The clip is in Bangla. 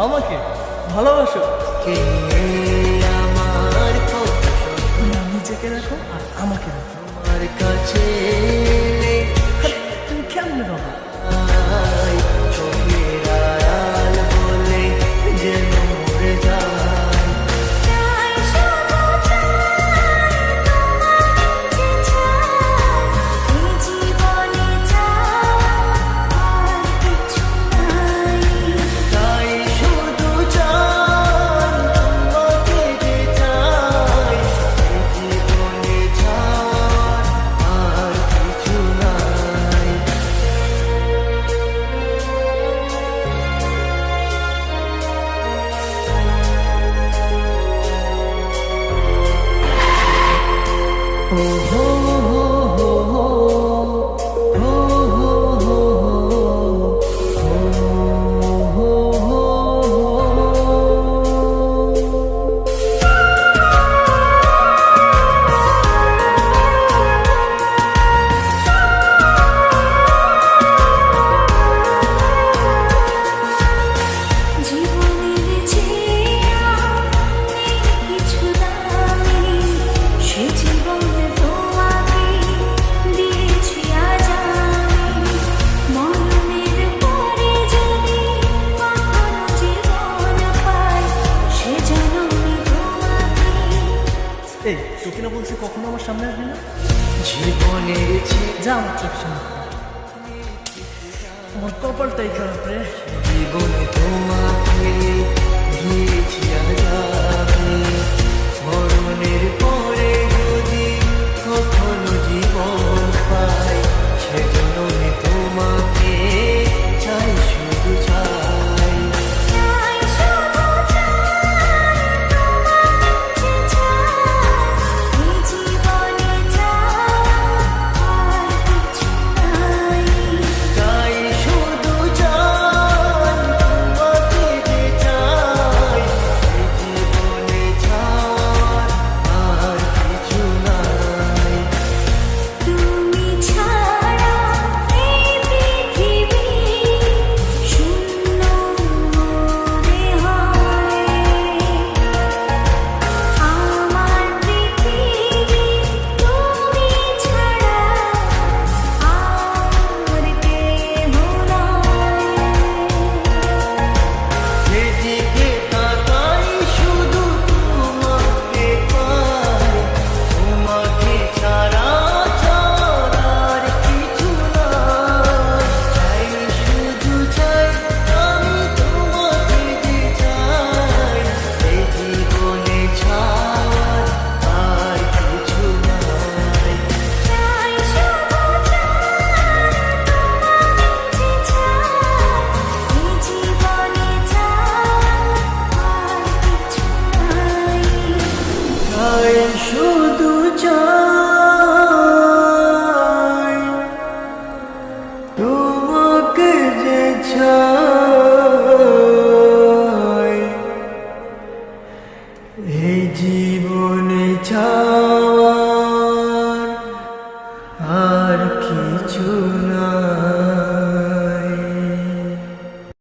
আমাকে ভালোবাসো। কে আমার নিজেকে রাখো আর আমাকে রাখো। আমার কাছে তুমি কেমন বাবা? চোখের আড়াল বলে যেন মরে যায়। তাই শুধু চাই তোমাকে যে চাই, এই জীবনে চাই আর কিছু নাই। ও হো হো হো হো, হো হো হো হো, হো হো জীবনের চেয়ে নেই কিছু দামি, সে জীবনে তোমাকে দিয়েছি আজ আমি। মরণের পরে যদি কখনো জীবন পাই, সে জনমে তোমাকে। এই তোকে না বলছি কখনো আমার সামনে আসবি না। জীবনের যা আমার চোখ সামনে। আমার কপালটাই খারাপ রে। জীবনে তোমাকে দিয়েছি আজ আমি। মরণের পর